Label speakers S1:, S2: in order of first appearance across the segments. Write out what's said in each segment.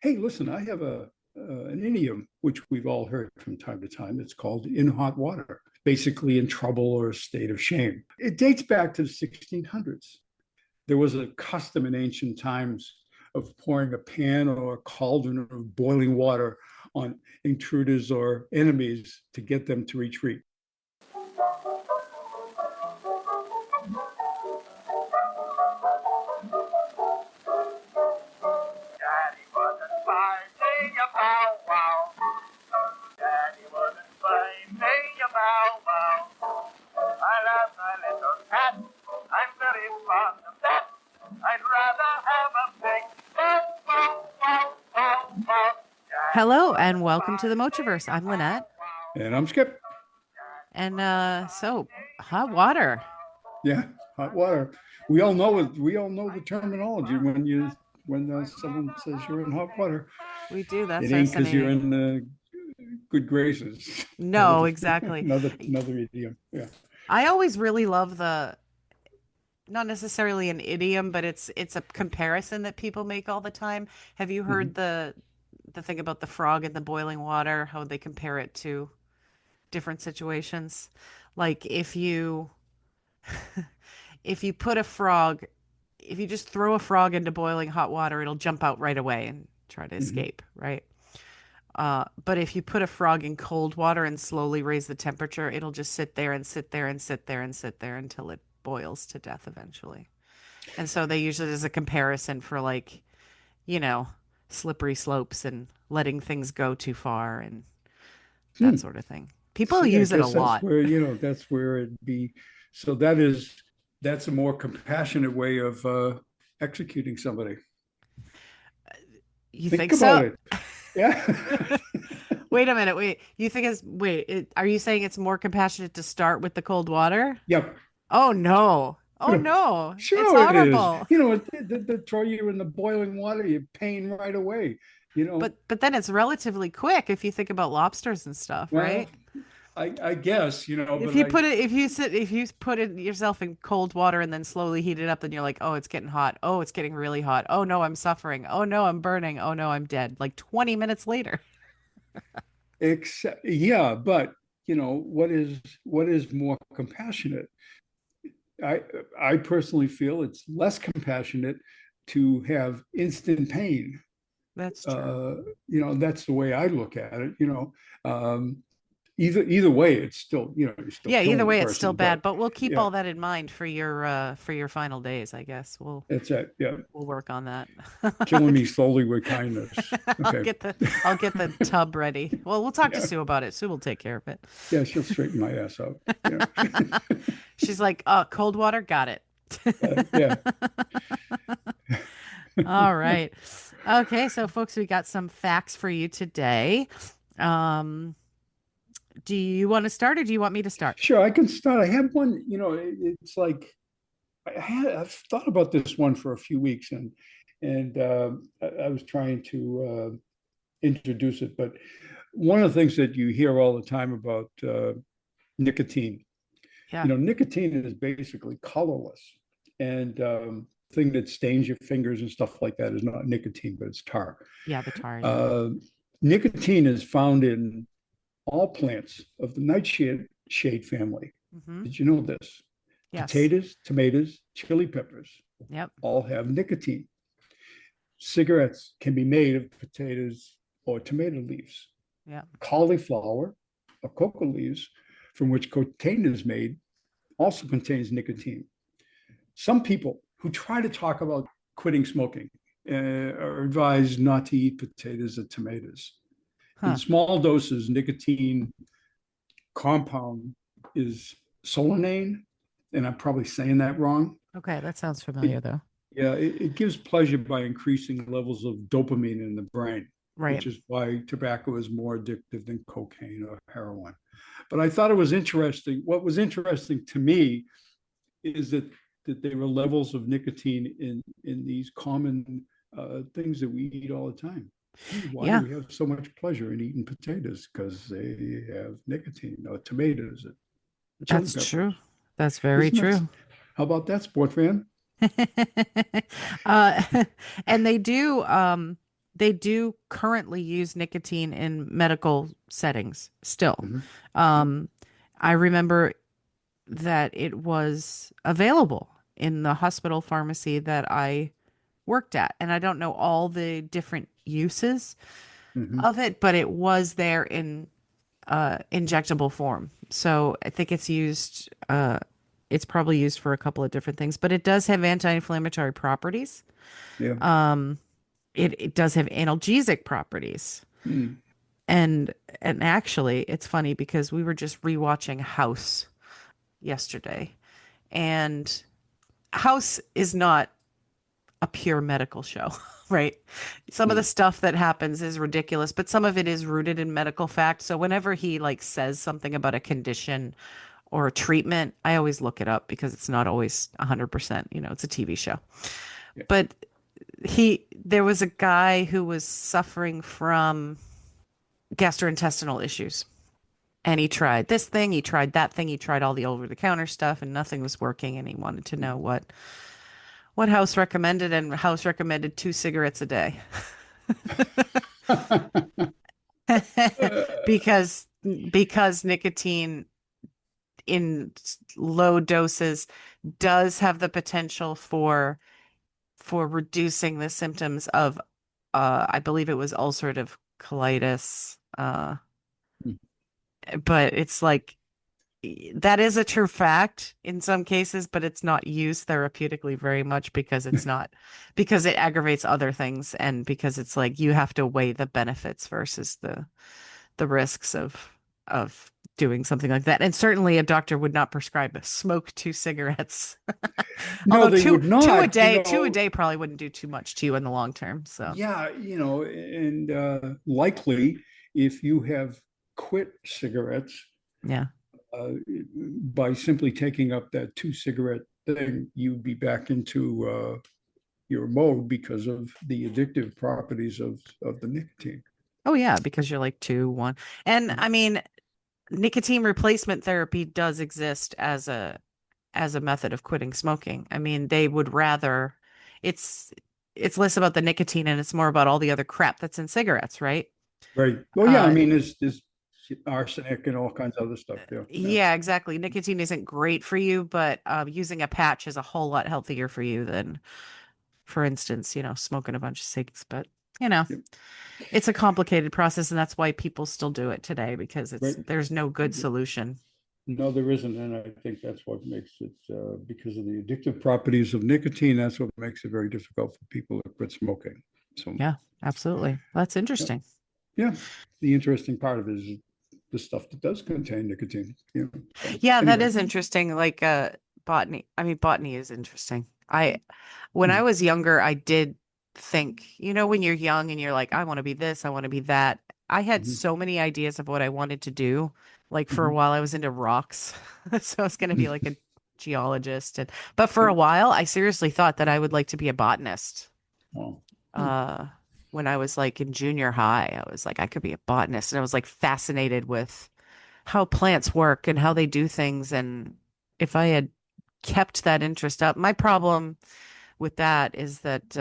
S1: Hey, listen, I have an idiom which we've all heard from time to time. It's called in hot water, basically in trouble or a state of shame. It dates back to the 1600s. There was a custom in ancient times of pouring a pan or a cauldron of boiling water on intruders or enemies to get them to retreat.
S2: Daddy wasn't fighting a bow wow. Daddy wasn't fighting a bow wow. I love my little cat. I'm very fond of that. I'd rather have a big bow wow wow wow wow.
S3: Hello and welcome to the Mochiverse. I'm Linette.
S1: And I'm Skip.
S3: And so hot water.
S1: Yeah, hot water. We all know it. We all know the terminology when someone says you're in hot water.
S3: We do. That's
S1: It ain't because you're
S3: fascinating.
S1: in good graces.
S3: No, exactly.
S1: Another idiom. Yeah.
S3: I always really love the not necessarily an idiom, but it's a comparison that people make all the time. Have you heard
S1: Mhm.
S3: the thing about the frog in the boiling water, how they compare it to different situations? Like if you put a frog, if you just throw a frog into boiling hot water, it'll jump out right away and try to
S1: Mhm.
S3: escape, right? But if you put a frog in cold water and slowly raise the temperature, it'll just sit there and sit there and sit there and sit there until it boils to death eventually. And so they use it as a comparison for like, you know, slippery slopes and letting things go too far and
S1: Hmm.
S3: that sort of thing. People
S1: See, I
S3: use it a
S1: guess that's
S3: lot.
S1: where, that's where it'd be. So that's a more compassionate way of executing somebody.
S3: You think
S1: Think about
S3: so?
S1: it. Yeah.
S3: Wait a minute. Are you saying it's more compassionate to start with the cold water?
S1: Yep.
S3: Oh no. Oh no. It's
S1: Sure it is.
S3: horrible.
S1: They throw you in the boiling water, you're paying right away. You know,
S3: But then it's relatively quick if you think about lobsters and stuff,
S1: well,
S3: right?
S1: I guess,
S3: If
S1: but
S3: you put it if you put it yourself in cold water and then slowly heat it up, then you're like, oh, it's getting hot. Oh, it's getting really hot. Oh no, I'm suffering. Oh no, I'm burning. Oh no, I'm dead. Like 20 minutes later.
S1: except yeah, but what is more compassionate? I I personally feel it's less compassionate to have instant pain.
S3: That's true.
S1: Uh, that's the way I look at it. Um, either way, it's still you're still
S3: Yeah, either
S1: killing the
S3: way, it's still
S1: person. But
S3: bad, but we'll keep
S1: yeah,
S3: all that in mind for your final days, I guess.
S1: that's it. Yeah,
S3: We'll work on that.
S1: killing me slowly with kindness.
S3: I'll
S1: Okay.
S3: get the I'll get the tub ready. Well, we'll talk to
S1: Yeah,
S3: Sue about it. Sue will take care of
S1: yeah, she'll straighten my ass out. Yeah,
S3: it. She's like, cold water, got it.
S1: yeah.
S3: All right. Okay, so folks, we got some facts for you today. Um, do you want to start or do you want me to start?
S1: Sure, I can start. I have one. It's like I've thought about this one for a few weeks, and I was trying to introduce it. But one of the things that you hear all the time about nicotine,
S3: Yeah.
S1: nicotine is basically colorless, and thing that stains your fingers and stuff like that is not nicotine, but it's tar.
S3: Yeah, the tar, yeah.
S1: Uh, Nicotine is found in all plants of the nightshade family.
S3: Mm-hmm.
S1: Did you know this?
S3: Yes.
S1: Potatoes, tomatoes, chili peppers
S3: Yep.
S1: all have nicotine. Cigarettes can be made of potatoes or tomato leaves.
S3: Yep.
S1: Cauliflower or coca leaves, from which cocaine is made, also contains nicotine. Some people who try to talk about quitting smoking are advised not to eat potatoes or tomatoes. In
S3: Huh.
S1: small doses, nicotine compound is solanine, and I'm probably saying that wrong.
S3: Okay, that sounds
S1: It,
S3: familiar though.
S1: yeah, it gives pleasure by increasing levels of dopamine in the brain,
S3: Right.
S1: which is why tobacco is more addictive than cocaine or heroin. But I thought it was interesting. What was interesting to me is that there were levels of nicotine in these common things that we eat all the time. Why do
S3: Yeah,
S1: we have so much pleasure in eating potatoes? Because they have nicotine, or tomatoes, and chili
S3: that's true.
S1: peppers.
S3: That's very
S1: Isn't that?
S3: true.
S1: How about that, sport fan?
S3: uh, and they do. they do currently use nicotine in medical settings still.
S1: Mhm.
S3: Um, I remember that it was available in the hospital pharmacy that I worked at. And I don't know all the different uses
S1: Mhm.
S3: of it, but it was there in injectable form. So I think it's probably used for a couple of different things, but it does have anti-inflammatory properties.
S1: Yeah.
S3: Um, it does have analgesic properties.
S1: Mm.
S3: And and actually, it's funny because we were just rewatching House yesterday, and House is not a pure medical show, right? Some of the
S1: Mm.
S3: stuff that happens is ridiculous, but some of it is rooted in medical fact. So whenever he like says something about a condition or a treatment, I always look it up because it's not always 100%, it's a TV show.
S1: Yeah.
S3: But there was a guy who was suffering from gastrointestinal issues. And he tried this thing, he tried that thing, he tried all the over the counter stuff, and nothing was working. And he wanted to know what House recommended, and House recommended 2 cigarettes a day. because because nicotine in low doses does have the potential for reducing the symptoms of I believe it was ulcerative colitis. But it's like that is a true fact in some cases, but it's not used therapeutically very much because it aggravates other things, and because it's like you have to weigh the benefits versus the risks of doing something like that. And certainly a doctor would not prescribe smoke 2 cigarettes.
S1: No,
S3: Although
S1: they would
S3: two a
S1: not.
S3: day, 2 a day probably wouldn't do too much to you in the long term. So
S1: Yeah, and likely if you have quit cigarettes
S3: yeah.
S1: uh, by simply taking up that two-cigarette thing, you'd be back into your mode because of the addictive properties of the nicotine.
S3: Oh yeah, because you're like 2, 1. And I mean, nicotine replacement therapy does exist as a method of quitting smoking. I mean, they would rather it's it's less about the nicotine and it's more about all the other crap that's in cigarettes, right?
S1: Right. Well, yeah, I
S3: Uh
S1: mean, there's arsenic and all kinds of other stuff there. Yeah.
S3: yeah, exactly. Nicotine isn't great for you, but using a patch is a whole lot healthier for you than, for instance, smoking a bunch of cigs. But you know,
S1: Yep.
S3: it's a complicated process, and that's why people still do it today because
S1: Right.
S3: there's no good solution.
S1: No, there isn't, and I think that's what makes it because of the addictive properties of nicotine. That's what makes it very difficult for people to quit smoking. So,
S3: Yeah, absolutely. That's
S1: yeah,
S3: interesting.
S1: yeah. The interesting part of it is the stuff that does contain nicotine. So
S3: Yeah, that
S1: anyway,
S3: is interesting. Like botany. I mean, botany is interesting. When I
S1: mm,
S3: was younger, I did think, when you're young and you're like, I want to be this, I want to be that. I had
S1: mhm,
S3: so many ideas of what I wanted to do. Like for a
S1: mhm,
S3: while, I was into rocks. So I was going to be like
S1: mhm.
S3: a geologist. But for a
S1: Yep.
S3: while, I seriously thought that I would like to be a botanist.
S1: Oh, hmm,
S3: Uh, when I was like in junior high, I was like, I could be a botanist. And I was like fascinated with how plants work and how they do things. And if I had kept that interest up, my problem with that is that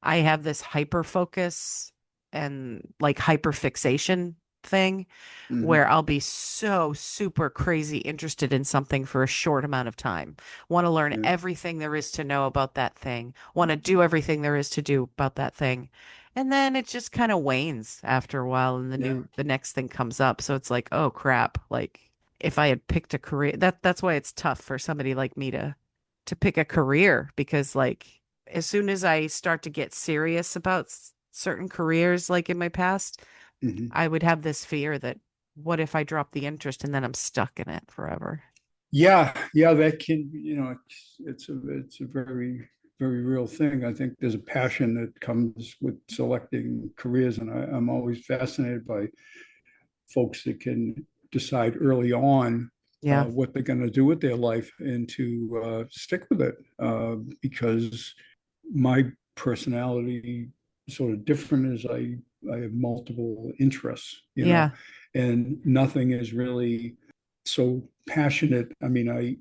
S3: I have this hyper focus and like hyper fixation thing
S1: mhm,
S3: where I'll be so super crazy interested in something for a short amount of time. Want to learn
S1: yeah,
S3: everything there is to know about that thing. Want to do everything there is to do about that thing. And then it just kind of wanes after a while and
S1: yeah,
S3: the next thing comes up. So it's like, oh crap, like if I had picked a career, that's why it's tough for somebody like me to pick a career because like as soon as I start to get serious about certain careers like in my past,
S1: mhm.
S3: I would have this fear that what if I drop the interest and then I'm stuck in it forever?
S1: Yeah, yeah. That can, it's a very very real thing. I think there's a passion that comes with selecting careers, and I'm always fascinated by folks that can decide early on
S3: Yeah.
S1: what they're going to do with their life and to stick with it because my personality is sort of different as I have multiple interests,
S3: Yeah.
S1: and nothing is really so passionate. I mean, I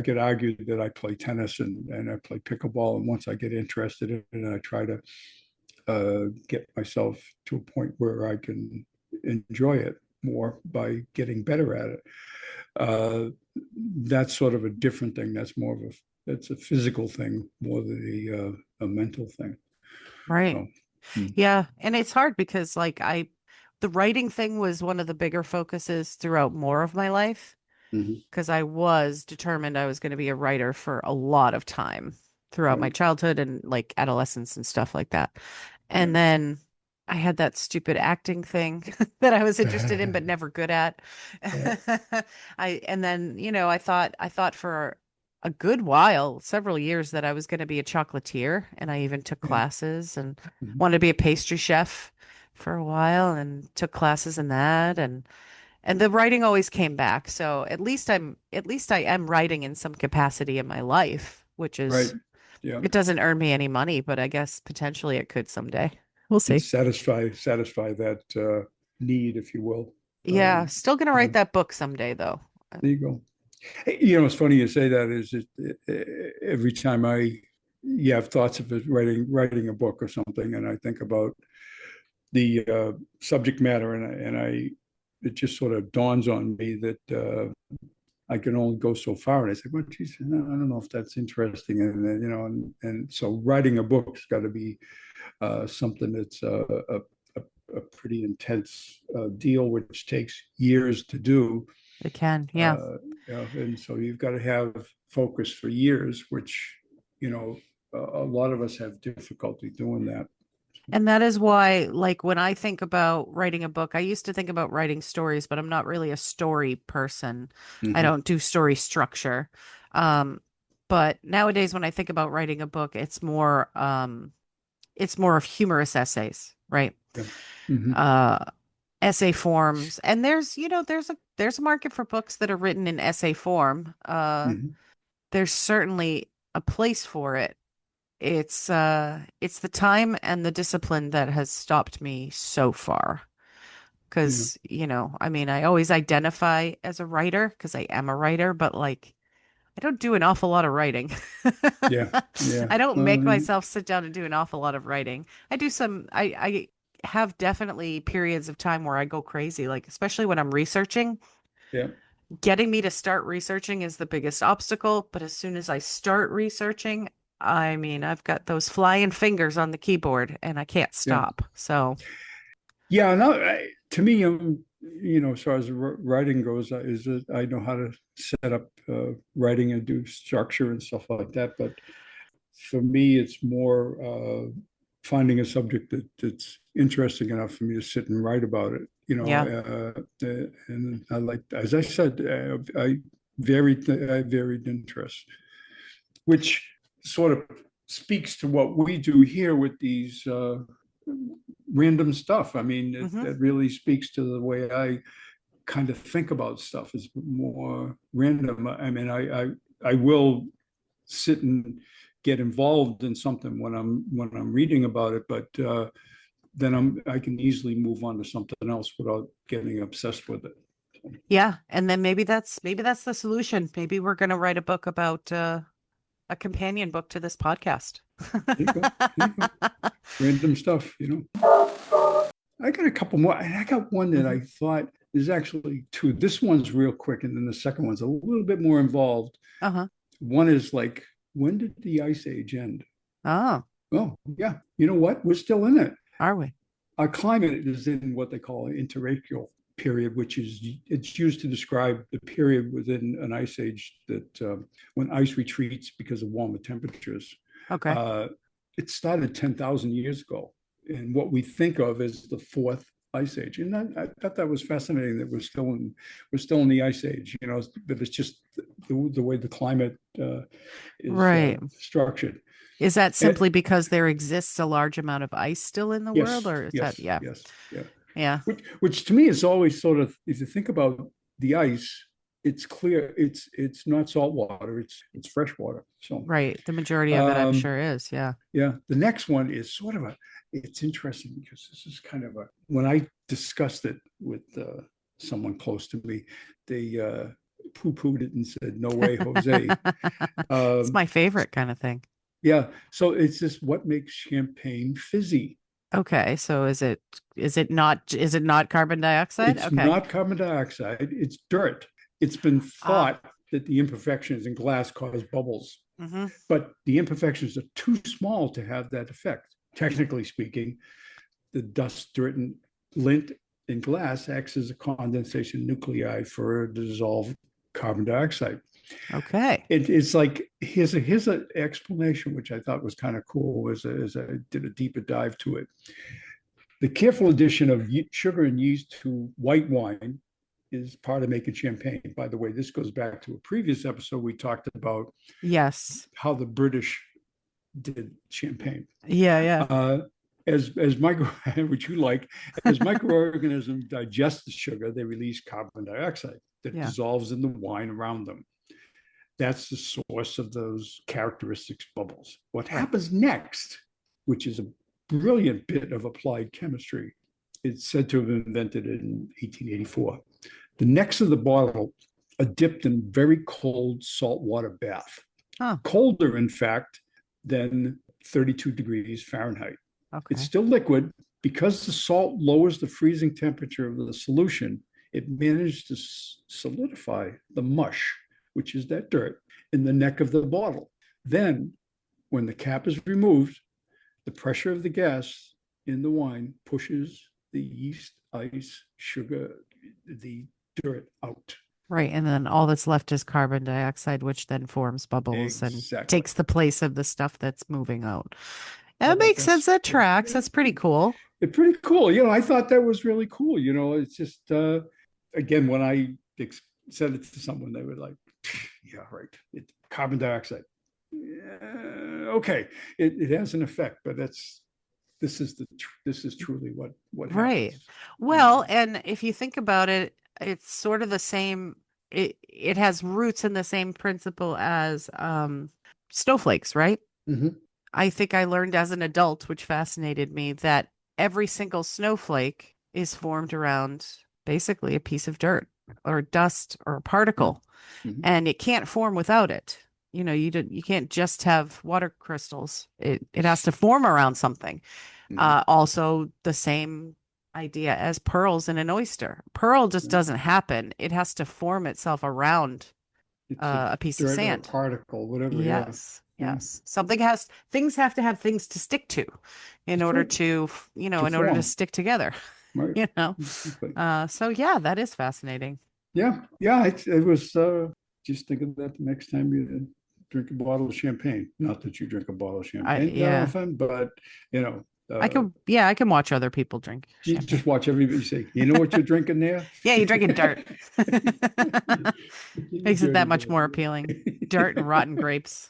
S1: get argued that I play tennis and I play pickleball, and once I get interested in it, I try to get myself to a point where I can enjoy it more by getting better at it. Uh, that's sort of a different thing. That's a physical thing more than a mental thing.
S3: Right.
S1: So, mm,
S3: Yeah. And it's hard because the writing thing was one of the bigger focuses throughout more of my life
S1: mhm,
S3: because I was determined I was going to be a writer for a lot of time throughout my
S1: right,
S3: childhood and like adolescence and stuff like that.
S1: yeah.
S3: And then I had that stupid acting thing that I was interested in but never good at.
S1: Yeah,
S3: And then, I thought for a good while, several years that I was going to be a chocolatier and I even took
S1: yeah,
S3: classes and
S1: mhm,
S3: wanted to be a pastry chef for a while and took classes in that and the writing always came back. So at least I am writing in some capacity in my life, which
S1: right.
S3: is
S1: Yeah,
S3: it doesn't earn me any money, but I guess potentially it could someday. We'll
S1: and
S3: see.
S1: satisfy that need, if you will.
S3: Yeah,
S1: Um,
S3: still gonna
S1: yeah,
S3: write that book someday though.
S1: there you go. Hey, it's funny you say that. Is every time I have thoughts of writing a book or something, and I think about the subject matter, and it just sort of dawns on me that I can only go so far. And I say, well, geez, I don't know if that's interesting. And and so writing a book's got to be something that's a pretty intense deal, which takes years to do.
S3: It can, yeah.
S1: Uh, and so you've got to have focus for years, which a lot of us have difficulty doing that.
S3: And that is why, like, when I think about writing a book, I used to think about writing stories, but I'm not really a story person. I
S1: Mhm.
S3: don't do story structure. Um, but nowadays, when I think about writing a book, it's more of humorous essays, right?
S1: Yeah. Hmm.
S3: Uh, Essay forms, and there's a market for books that are written in essay form.
S1: Hmm.
S3: There's certainly a place for it. It's the time and the discipline that has stopped me so far.
S1: Yeah.
S3: Because, I mean, I always identify as a writer because I am a writer, but like I don't do an awful lot of writing.
S1: Yeah. Yeah.
S3: I don't make myself sit down and do an awful lot of writing. I have definitely periods of time where I go crazy, like especially when I'm researching.
S1: Yeah.
S3: Getting me to start researching is the biggest obstacle, but as soon as I start researching, I mean, I've got those flying fingers on the keyboard and I can't
S1: Yeah.
S3: stop. So,
S1: Yeah. No, to me, as far as writing goes, is that I know how to set up writing and do structure and stuff like that. But for me, it's more finding a subject that's interesting enough for me to sit and write about it.
S3: yeah.
S1: And I like, as I said, I varied interest, which sort of speaks to what we do here with these random stuff. I mean,
S3: Hmm.
S1: that really speaks to the way I kind of think about stuff is more random. I mean, I will sit and get involved in something when I'm reading about it, but then I can easily move on to something else without getting obsessed with it.
S3: Yeah. And then maybe that's the solution. Maybe we're going to write a book about a companion book to this podcast.
S1: There you go. There you go. Random stuff. I got a couple more, and I got one that I
S3: Mhm.
S1: thought is actually two. This one's real quick, and then the second one's a little bit more involved.
S3: Uh-huh.
S1: One is like, when did the Ice Age end?
S3: Oh,
S1: Oh, yeah. You know what? We're still in it.
S3: are we?
S1: Our climate is in what they call an interracial period, which is it's used to describe the period within an ice age that when ice retreats because of warmer temperatures.
S3: Okay.
S1: Uh, it started 10,000 years ago, and what we think of as the fourth ice age. And I thought that was fascinating that we're still in the ice age, but it's just the way the climate is
S3: Right.
S1: structured.
S3: Is that
S1: And
S3: simply because there exists a large amount of ice still in the world,
S1: yes,
S3: or is that,
S1: yes,
S3: yeah,
S1: yes, yeah.
S3: yeah,
S1: Which to me is always sort of, if you think about the ice, it's clear it's not salt water, it's fresh water. So
S3: right. The majority of it, I'm
S1: um,
S3: sure is, yeah.
S1: yeah, the next one is sort of it's interesting because this is kind of when I discussed it with someone close to me, they poo-pooed it and said, "No way, Jose."
S3: It's
S1: Um,
S3: my favorite kind of thing.
S1: yeah, so it's just what makes champagne fizzy.
S3: Okay, so is it not carbon dioxide?
S1: It's
S3: Okay.
S1: not carbon dioxide, it's dirt. It's been
S3: Ah.
S1: thought that the imperfections in glass cause bubbles,
S3: Hmm.
S1: but the imperfections are too small to have that effect. Technically speaking, the dust, dirt, and lint in glass acts as a condensation nuclei for dissolved carbon dioxide.
S3: Okay.
S1: It's like here's an explanation which I thought was kind of cool as I did a deeper dive to it. The careful addition of sugar and yeast to white wine is part of making champagne. By the way, this goes back to a previous episode we talked about
S3: Yes.
S1: how the British did champagne.
S3: Yeah, yeah.
S1: As micro, which you like, as microorganisms digest the sugar, they release carbon dioxide that
S3: Yeah.
S1: dissolves in the wine around them. That's the source of those characteristics bubbles. What
S3: Right.
S1: happens next, which is a brilliant bit of applied chemistry, it's said to have been invented in 1884. The necks of the bottle are dipped in very cold saltwater bath,
S3: Huh.
S1: colder, in fact, than 32 degrees Fahrenheit. It's
S3: Okay.
S1: still liquid. Because the salt lowers the freezing temperature of the solution, it managed to solidify the mush, which is that dirt, in the neck of the bottle. Then, when the cap is removed, the pressure of the gas in the wine pushes the yeast, ice, sugar, the dirt out.
S3: Right. And then all that's left is carbon dioxide, which then forms bubbles and
S1: Exactly.
S3: takes the place of the stuff that's moving out.
S1: How
S3: That
S1: about
S3: makes
S1: that?
S3: sense. That tracks. That's pretty cool.
S1: It's pretty cool. I thought that was really cool. It's just, again, when I said it to someone, they were like, yeah, right. It's carbon dioxide. Yeah, okay. It has an effect, but this is truly what
S3: Right.
S1: happens.
S3: Well, and if you think about it, it's sort of the same. It has roots in the same principle as snowflakes, right?
S1: Mhm.
S3: I think I learned as an adult, which fascinated me, that every single snowflake is formed around basically a piece of dirt or dust or a particle,
S1: Mhm.
S3: and it can't form without it. You can't just have water crystals. It has to form around something.
S1: Mhm.
S3: Also, the same idea as pearls in an oyster. Pearl just
S1: Yeah.
S3: doesn't happen. It has to form itself around
S1: It's a
S3: a piece of
S1: dirt or a
S3: sand.
S1: particle, whatever. Yeah.
S3: Yes,
S1: Yeah.
S3: yes. Things have to have things to stick to in
S1: That's
S3: order
S1: right.
S3: to,
S1: To
S3: in order to
S1: form.
S3: stick together,
S1: Right.
S3: you know.
S1: Exactly.
S3: So yeah, that is fascinating.
S1: Yeah. Yeah. It was just think of that the next time you drink a bottle of champagne. Not that you drink a bottle of champagne that
S3: Yeah.
S1: often, but you know, uh,
S3: I can watch other people drink
S1: you
S3: champagne.
S1: just watch everybody say, you know what you're drinking there?
S3: Yeah, you're drinking dirt.
S1: Your
S3: Makes it that
S1: dirty
S3: much more
S1: dirt.
S3: appealing. Dirt and rotten grapes.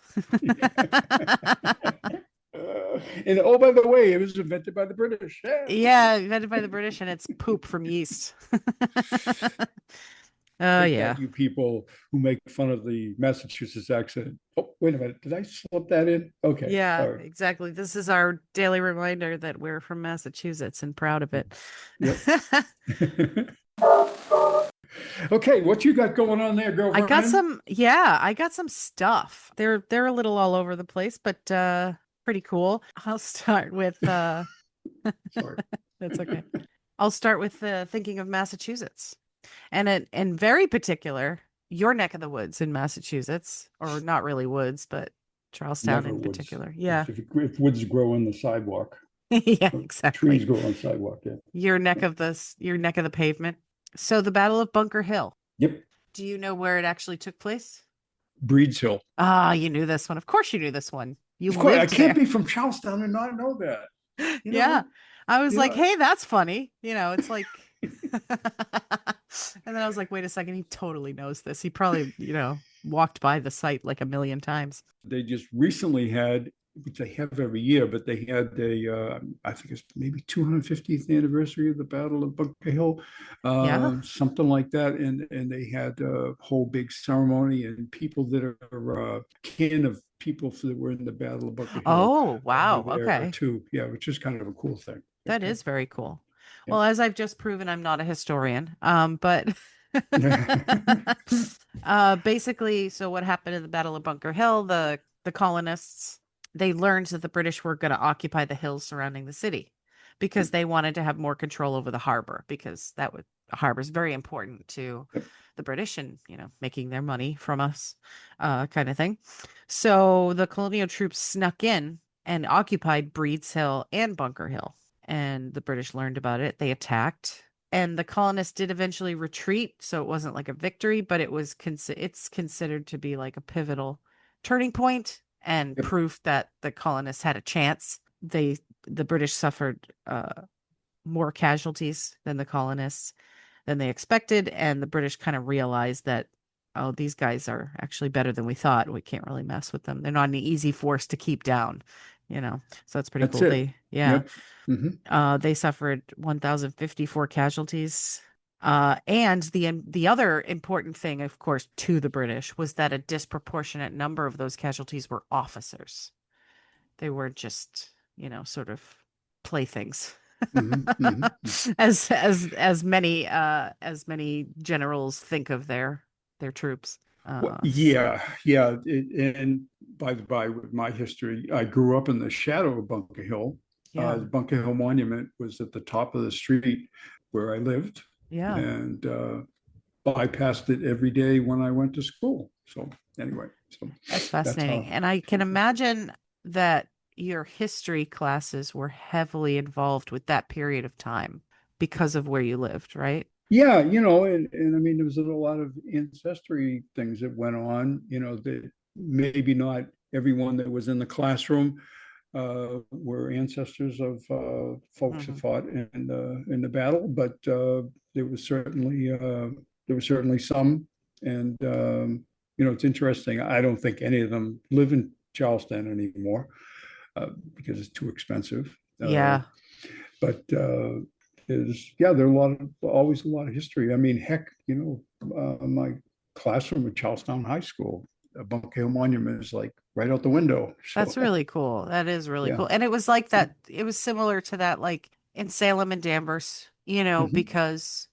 S1: And oh, by the way, it was invented by the British. Yeah.
S3: Yeah, invented by the British, and it's poop from yeast. Oh
S1: Take
S3: yeah.
S1: that, you people who make fun of the Massachusetts accent. Oh, wait a minute. Did I slip that in? Okay.
S3: Yeah,
S1: All right.
S3: exactly. This is our daily reminder that we're from Massachusetts and proud of it.
S1: Yep. Okay. What you got going on there, girlfriend?
S3: I got some stuff. They're a little all over the place, but pretty cool. I'll start with
S1: Sorry.
S3: that's okay. I'll start with thinking of Massachusetts. And in very particular, your neck of the woods in Massachusetts, or not really woods, but Charlestown
S1: Never
S3: in
S1: woods.
S3: particular. Yeah.
S1: If woods grow on the sidewalk,
S3: Yeah,
S1: or trees
S3: exactly.
S1: grow on the sidewalk. Yeah.
S3: Your neck of the pavement. So the Battle of Bunker Hill.
S1: Yep.
S3: Do you know where it actually took place?
S1: Breeds Hill.
S3: Ah, you knew this one. Of course you knew this one. You
S1: Of course, I
S3: lived
S1: can't
S3: there.
S1: be from Charlestown and not know that. You
S3: Yeah.
S1: know,
S3: I was
S1: you
S3: like,
S1: know.
S3: hey, that's funny. It's like and then I was like, wait a second, he totally knows this. He probably, walked by the site like a million times.
S1: They just recently had, which they have every year, but they had I think it's maybe 250th anniversary of the Battle of Bunker Hill,
S3: Yeah.
S1: something like that, and they had a whole big ceremony, and people that are kin of people that were in the Battle of Bunker Hill
S3: Oh,
S1: were
S3: wow.
S1: there
S3: Okay.
S1: too. Yeah, which is kind of a cool thing.
S3: That is very cool.
S1: Yeah.
S3: Well, as I've just proven, I'm not a historian. But basically, so what happened in the Battle of Bunker Hill, the colonists, they learned that the British were going to occupy the hills surrounding the city. because they wanted to have more control over the harbor, because harbor is very important to
S1: Yep.
S3: the British and, making their money from us, kind of thing. So the colonial troops snuck in and occupied Breeds Hill and Bunker Hill. And the British learned about it. They attacked, and the colonists did eventually retreat. So it wasn't like a victory, but it's considered to be like a pivotal turning point and
S1: Yep.
S3: proof that the colonists had a chance. The British suffered more casualties than the colonists than they expected, and the British kind of realized that, oh, these guys are actually better than we thought. We can't really mess with them. They're not an easy force to keep down, So that's pretty
S1: That's
S3: cool.
S1: it. Yep. Hmm.
S3: They suffered 1,054 casualties. And the other important thing, of course, to the British was that a disproportionate number of those casualties were officers. They were just, sort of playthings.
S1: Hmm. Hmm.
S3: as many generals think of their troops.
S1: Well,
S3: S-
S1: yeah, yeah. And by the by, with my history, I grew up in the shadow of Bunker Hill.
S3: yeah,
S1: The Bunker Hill Monument was at the top of the street where I lived,
S3: yeah,
S1: and bypassed it every day when I went to school. So anyway, so
S3: that's
S1: that's
S3: fascinating.
S1: how.
S3: And I can imagine that your history classes were heavily involved with that period of time because of where you lived, right?
S1: Yeah, and I mean, there was a lot of ancestry things that went on, that maybe not everyone that was in the classroom were ancestors of folks who
S3: Hmm.
S1: fought in the battle, but there was certainly some, and it's interesting. I don't think any of them live in Charleston anymore because it's too expensive.
S3: Yeah,
S1: But there are always a lot of history. I mean, heck, my classroom at Charlestown High School, a Bunker Hill Monument is like right out the window.
S3: that's
S1: So
S3: really cool. That is really
S1: yeah.
S3: cool. And it was like that. It was similar to that, like in Salem and Danvers,
S1: Hmm.
S3: because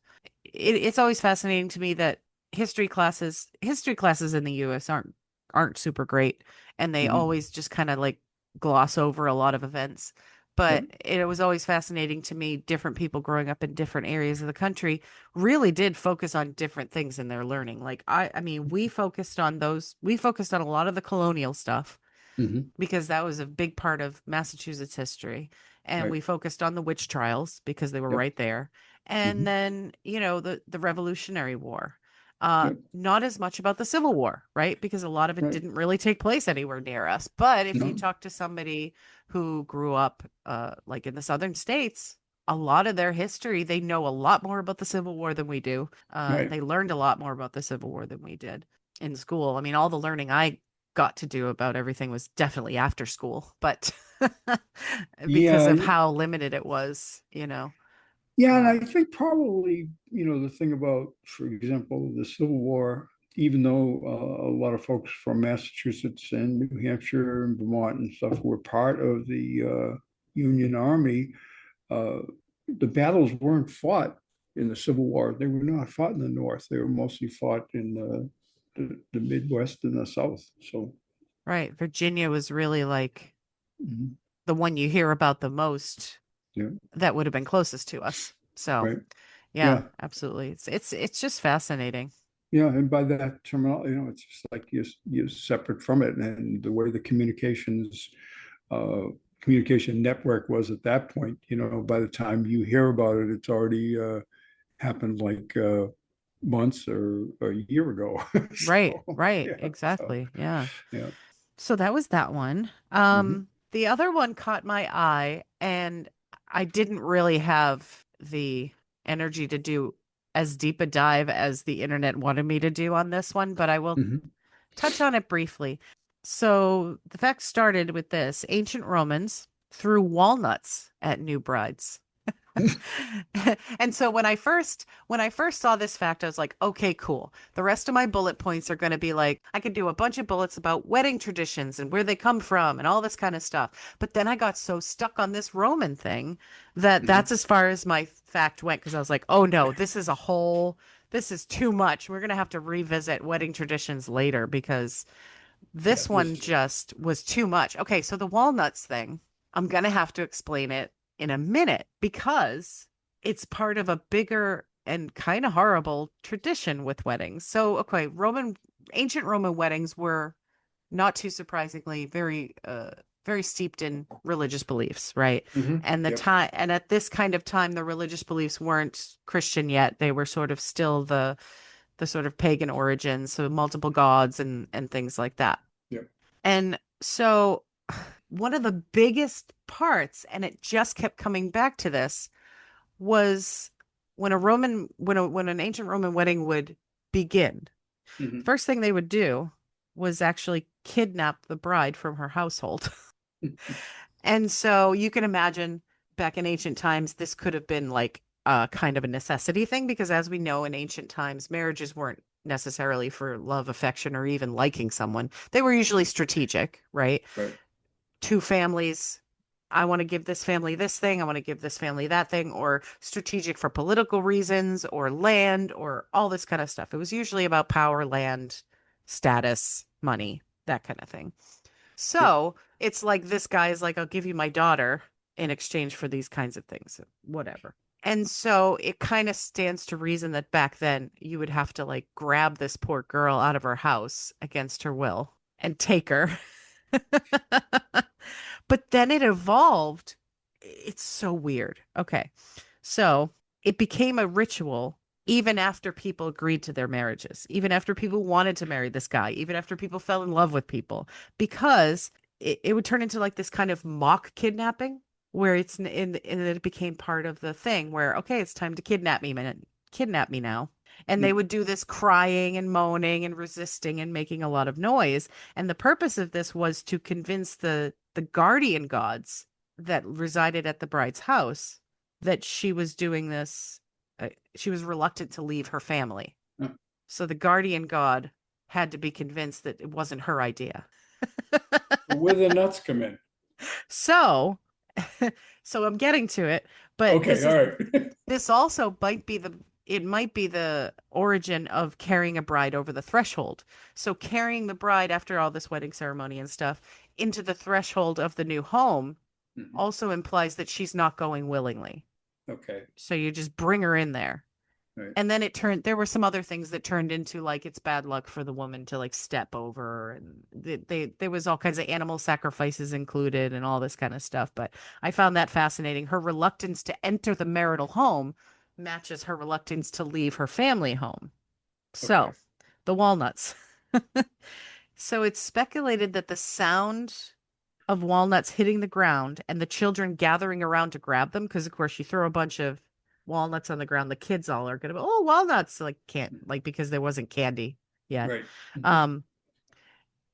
S3: it's always fascinating to me that history classes in the US aren't super great, and they
S1: Hmm.
S3: always just kind of like gloss over a lot of events.
S1: Yep.
S3: But it was always fascinating to me, different people growing up in different areas of the country really did focus on different things in their learning. Like I mean, we focused on a lot of the colonial stuff
S1: Hmm.
S3: because that was a big part of Massachusetts history. And
S1: Right.
S3: we focused on the witch trials because they were
S1: Yep.
S3: right there. And
S1: Hmm.
S3: then, the Revolutionary War.
S1: Yep.
S3: Not as much about the Civil War, right? Because a lot of it
S1: Right.
S3: didn't really take place anywhere near us. But if you
S1: No.
S3: talk to somebody who grew up like in the southern states, a lot of their history, they know a lot more about the Civil War than we do.
S1: Right.
S3: They learned a lot more about the Civil War than we did in school. I mean, all the learning I got to do about everything was definitely after school, but because
S1: Yeah.
S3: of how limited it was.
S1: Yeah, and
S3: Uh,
S1: I think probably, the thing about, for example, the Civil War, even though a lot of folks from Massachusetts and New Hampshire and Vermont and stuff were part of the Union Army, uh, the battles weren't fought in the Civil War. They were not fought in the North. They were mostly fought in the Midwest and the South. So,
S3: right. Virginia was really like
S1: mhm,
S3: the one you hear about the most
S1: yeah,
S3: that would have been closest to us. So,
S1: right.
S3: yeah,
S1: Yeah.
S3: absolutely. It's just fascinating.
S1: Yeah, and by that terminology, it's just like you're separate from it, and the way the uh, communication network was at that point. By the time you hear about it, it's already happened like months or a year ago.
S3: Right,
S1: So
S3: right,
S1: yeah, so
S3: exactly. Yeah.
S1: yeah.
S3: So that was that one.
S1: Hmm.
S3: The other one caught my eye, and I didn't really have the energy to do as deep a dive as the internet wanted me to do on this one, but I will
S1: Hmm.
S3: touch on it briefly. So the fact started with this: ancient Romans threw walnuts at new brides. And so when I first saw this fact, I was like, okay, cool. The rest of my bullet points are going to be like, I could do a bunch of bullets about wedding traditions and where they come from and all this kind of stuff. But then I got so stuck on this Roman thing that
S1: Hmm.
S3: that's as far as my fact went, because I was like, oh no, this is too much. We're going to have to revisit wedding traditions later because
S1: Yeah,
S3: this one
S1: this.
S3: just was too much. Okay, so the walnuts thing, I'm going to have to explain it in a minute because it's part of a bigger and kind of horrible tradition with weddings. So, okay, ancient Roman weddings were not too surprisingly very steeped in religious beliefs, right? And
S1: Yep.
S3: and at this kind of time the religious beliefs weren't Christian yet. They were sort of still the sort of pagan origins, so multiple gods and things like that.
S1: Yep.
S3: And so one of the biggest parts, and it just kept coming back to this, was when when an ancient Roman wedding would begin. First thing they would do was actually kidnap the bride from her household. And so you can imagine back in ancient times, this could have been like a kind of a necessity thing, because as we know in ancient times, marriages weren't necessarily for love, affection, or even liking someone. They were usually strategic, right?
S1: Right.
S3: Two families. I want to give this family this thing. I want to give this family that thing, or strategic for political reasons or land or all this kind of stuff. It was usually about power, land, status, money, that kind of thing. So it's like this guy is like, I'll give you my daughter in exchange for these kinds of things, whatever. And so it kind of stands to reason that back then you would have to like grab this poor girl out of her house against her will and take her. But then it evolved. It's so weird. Okay. So it became a ritual even after people agreed to their marriages, even after people wanted to marry this guy, even after people fell in love with people, because it would turn into like this kind of mock kidnapping where and it became part of the thing where, okay, it's time to kidnap me, man. Kidnap me now. And they would do this crying and moaning and resisting and making a lot of noise. And the purpose of this was to convince the guardian gods that resided at the bride's house that she was doing this. She was reluctant to leave her family. So the guardian god had to be convinced that it wasn't her idea.
S1: Where the nuts come in.
S3: So, so I'm getting to it, but
S1: Okay, all right.
S3: this also might be the origin of carrying a bride over the threshold. So carrying the bride after all this wedding ceremony and stuff into the threshold of the new home also implies that she's not going willingly.
S1: Okay.
S3: So you just bring her in there.
S1: Right.
S3: And then there were some other things that turned into like it's bad luck for the woman to like step over, and there was all kinds of animal sacrifices included and all this kind of stuff. But I found that fascinating. Her reluctance to enter the marital home matches her reluctance to leave her family home. So the walnuts. So it's speculated that the sound of walnuts hitting the ground and the children gathering around to grab them, because of course you throw a bunch of walnuts on the ground, the kids all are gonna be, oh, walnuts, like can't, like, because there wasn't candy yet.
S1: Right.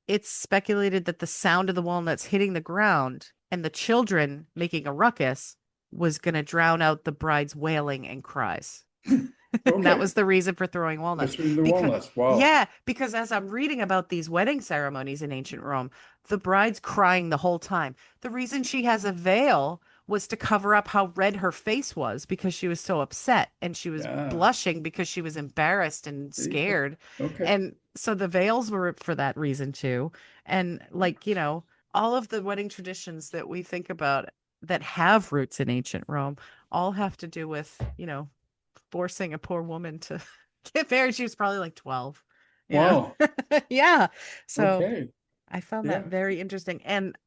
S3: It's speculated that the sound of the walnuts hitting the ground and the children making a ruckus was gonna drown out the bride's wailing and cries. And that was the reason for throwing walnuts.
S1: Walnuts. Wow.
S3: Yeah, because as I'm reading about these wedding ceremonies in ancient Rome, the bride's crying the whole time. The reason she has a veil was to cover up how red her face was because she was so upset, and she was blushing because she was embarrassed and scared.
S1: Okay.
S3: And so the veils were for that reason too. And like, all of the wedding traditions that we think about that have roots in ancient Rome all have to do with, forcing a poor woman to get married. She was probably like 12.
S1: Wow.
S3: Yeah. So I found that very interesting. And,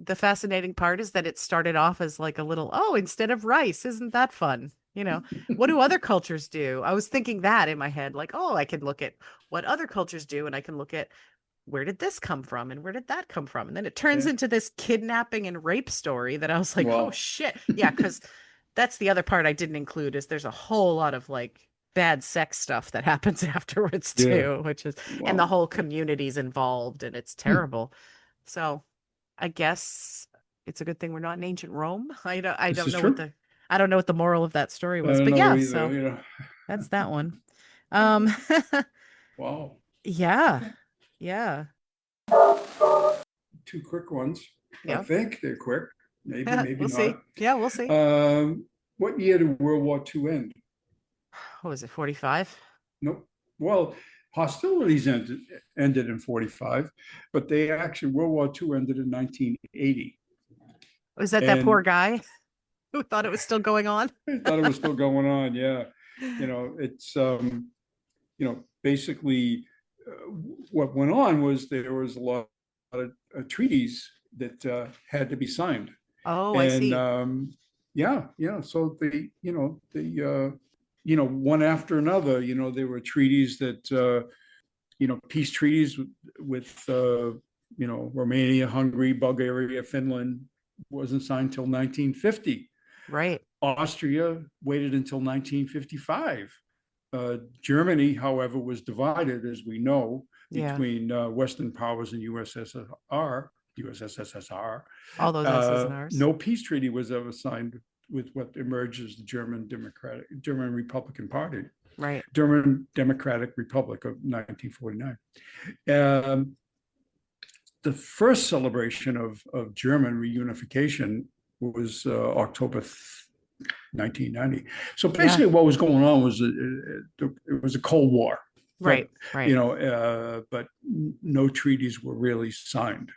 S3: the fascinating part is that it started off as like a little, oh, instead of rice, isn't that fun? What do other cultures do? I was thinking that in my head, like, oh, I can look at what other cultures do, and I can look at where did this come from and where did that come from? And then it turns into this kidnapping and rape story that I was like, oh shit. Yeah, because that's the other part I didn't include, is there's a whole lot of like bad sex stuff that happens afterwards too, which is, and the whole community's involved, and it's terrible. So I guess it's a good thing we're not in ancient Rome. I don't know what the moral of that story was, but yeah, so that's that one.
S1: Wow.
S3: Yeah. Yeah.
S1: Two quick ones.
S3: Yeah.
S1: I think they're quick. Maybe
S3: we'll
S1: not.
S3: See. Yeah, we'll see.
S1: What year did World War II end?
S3: What was it, 45?
S1: Nope. Well, hostilities ended in 45, but World War II ended in 1980.
S3: Was that
S1: And
S3: poor guy who thought it was still going on?
S1: I thought it was still going on. Yeah. It's, basically what went on was there was a lot of treaties that had to be signed.
S3: Oh, I
S1: And
S3: see.
S1: yeah, yeah. So one after another, there were treaties that, peace treaties with, Romania, Hungary, Bulgaria, Finland wasn't signed till 1950.
S3: Right.
S1: Austria waited until 1955. Germany, however, was divided, as we know,
S3: Yeah.
S1: between Western powers and USSR.
S3: All those S's and R's.
S1: No peace treaty was ever signed with what emerged as the German Republican Party,
S3: Right.
S1: German Democratic Republic of 1949. Um, the first celebration of German reunification was October 1990. So basically, what was going on was it was a Cold War.
S3: Right.
S1: But,
S3: Right.
S1: but no treaties were really signed.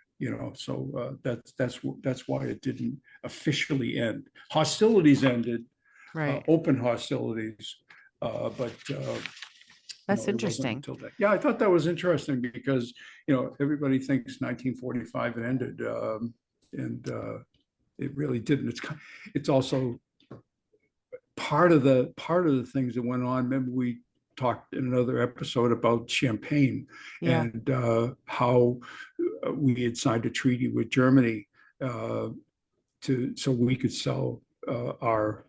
S1: So that's why it didn't officially end. Hostilities ended,
S3: Right.
S1: open hostilities, but
S3: That's
S1: it wasn't
S3: interesting.
S1: until that. Yeah, I thought that was interesting because everybody thinks 1945 it ended, and it really didn't. It's also part of the things that went on. Remember, we talked in another episode about champagne
S3: Yeah.
S1: and how we had signed a treaty with Germany so we could sell our